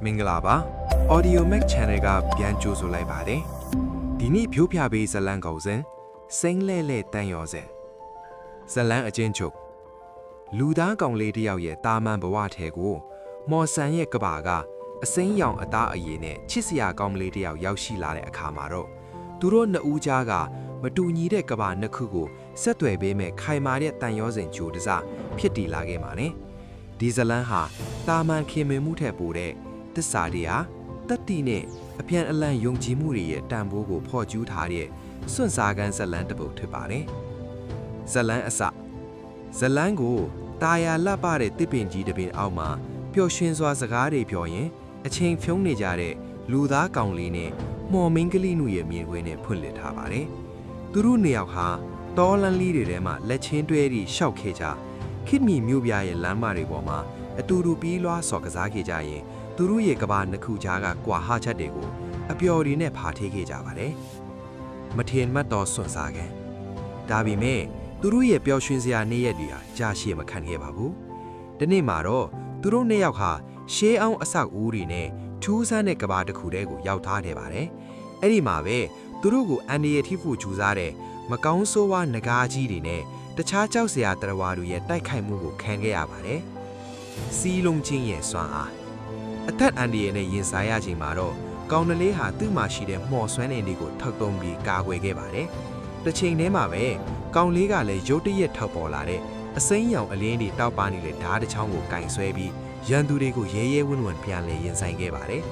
မင်္ဂလာပါ Audio Mac Channel ကပြန်ကြိုဆိုလိုက်ပါတယ်ဒီနေ့ဖြိုးပြပေးဇလန်းကောင်စဉ်စိမ့်လဲလဲတန်ရောစဉ်ဇလန်းအချင်းချုပ်လူသားကောင်လေးတစ်ယောက်ရဲ့တာမန်ဘဝထဲကိုမော်ဆန်ရဲ့ကဘာကအစိမ်းရောင်အသားအရည်နဲ့ချစ်စရာကောင်းကလေးတစ်ယောက်ရောက်ရှိလာတဲ့အခါမှာတော့သူတို့နှစ်ဦးကြားကမတူညီတဲ့ကဘာနှစ်ခုကိုဆက်သွယ်ပေးမဲ့ခိုင်မာတဲ့တန်ရောစဉ်ဂျိုတစားဖြစ်တည်လာခဲ့ပါတယ်ဒီဇလန်းဟာတာမန်ခင်မင်မှုထက်ပိုတဲ့သစ္စာတရားတတ္တိနဲ့အပြန်အလှန်ယုံကြည်မှုတွေရဲ့တန်ဖိုးကိုဖော်ကျူးထားတဲ့စွန့်စားကန်းဇလန်းတစ်ပုဒ်ဖြစ်ပါတယ်ဇလန်းအစဇလန်းကိုတာယာလှပတဲ့တစ်ပင်ကြီးတစ်ပင်အောက်မှာပျော်ရွှင်စွာစကားတွေပြောရင်အချိန်ဖြုံးနေကြတဲ့လူသားကောင်လေးနဲ့မော်မင်းကလေးနုရဲ့မြင်ကွင်းနဲ့ဖွင့်လှစ်ထားပါတယ်သူတို့နှစ်ယောက်ဟာတောလန်းလေးတွေထဲမှာလက်ချင်းတွဲပြီးရှောက်ခဲ့ကြခိမီမြို့ပြရဲ့လမ်းမတွေပေါ်မှာအတူတူပြီးလွှားစော်ကစားခဲ့ကြရင်သူတို့ရဲ့ကဘာနှစ်ခုကြားကကွာဟချက်တွေကိုအပျော်တွေနဲ့ဖာထေးခဲ့ကြပါတယ်မထင်မှတ်တော့စွန့်စားကန်ဒါပေမဲ့သူတို့ရဲ့ပျော်ရွှင်စရာနေ့ရက်တွေဟာကြာရှည်မခံခဲ့ပါဘူးဒီနေ့မှာတော့သူတို့နှစ်ယောက်ဟာရှေးအောင်အဆောက်အဦတွေနဲ့ထူးဆန်းတဲ့ကဘာတစ်ခုတည်းကိုရောက်ထားတယ်ပါတယ်အဲ့ဒီမှာပဲသူတို့ကိုအန်ဒီရဲ့ထိဖို့ကြိုးစားတဲ့မကောင်းဆိုးဝါးငကားကြီးတွေနဲ့တခြားကြောက်စရာတရဝါတွေရဲ့တိုက်ခိုက်မှုကိုခံခဲ့ရပါတယ်စီးလုံးချင်းရဲ့စွမ်းအားအသက်အန်ဒီရဲ့နဲ့ရင်ဆိုင်ရချိန်မှာတော့ကောင်နလေးဟာသူ့မှာရှိတဲ့မှော်ဆွမ်းနေလေးကိုထောက်သုံးပြီးကာကွယ်ခဲ့ပါတယ်တစ်ချိန်တည်းမှာပဲကောင်လေးကလည်းရုတ်တရက်ထောက်ပေါ်လာတဲ့အစိမ်းရောင်အလင်းတွေတောက်ပါနေတဲ့ဓာတ်တစ်ချောင်းကိုကင်ဆွဲပြီးရန်သူတွေကိုရဲရဲဝံ့ဝံ့ပြန်လဲရင်ဆိုင်ခဲ့ပါတယ်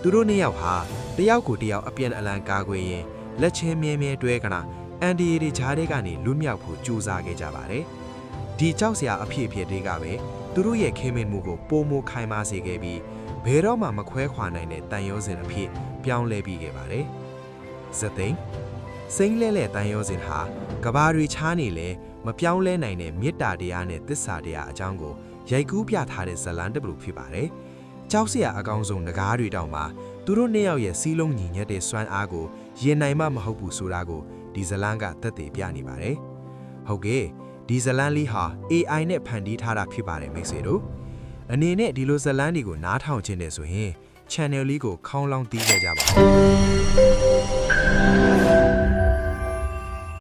သူတို့နှစ်ယောက်ဟာတယောက်ကိုတယောက်အပြန်အလှန်ကာကွယ်ရင်လက်ချင်းမြဲမြဲတွဲကနာအန်ဒီရီဂျားတွေကနေလွတ်မြောက်ဖို့ကြိုးစားခဲ့ကြပါတယ်ဒီကြောက်စရာအဖြစ်အပျက်တွေကပဲသူတို့ရဲ့ခေမင်မှုကိုပိုမိုခိုင်မာစေခဲ့ပြီးဘယ်တော့မှမခွဲခွာနိုင်တဲ့တန်ရောစဉ်အဖြစ်ပြောင်းလဲပြီးခဲ့ပါတယ်ဇသိန်းစိမ့်လဲလဲတန်ရောစဉ်ဟာကဘာတွေချားနေလဲမပြောင်းလဲနိုင်တဲ့မေတ္တာတရားနဲ့သစ္စာတရားအကြောင်းကိုရိုက်ကူးပြထားတဲ့ဇလန်းတစ်ပုဒ်ဖြစ်ပါတယ်ကြောက်စရာအကောင်းဆုံးငကားတွေတောင်မှသူတို့နှစ်ယောက်ရဲ့စီးလုံးညီညွတ်တဲ့စွမ်းအားကိုရင်နိုင်မှမဟုတ်ဘူးဆိုတာကိုဒီဇလန်းကသက်သေပြနေပါတယ်ဟုတ်ကဲ့ဒီဇလန်းလေးဟာ AI နဲ့ဖန်တီးထားတာဖြစ်ပါတယ်မိတ်ဆွေတို့အနေနဲ့ဒီလိုဇလန်းတွေကိုနားထောင်ခြင်းနဲ့ဆိုရင် channel လေးကိုခေါင်းလောင်းတီးခဲ့ကြပါဦး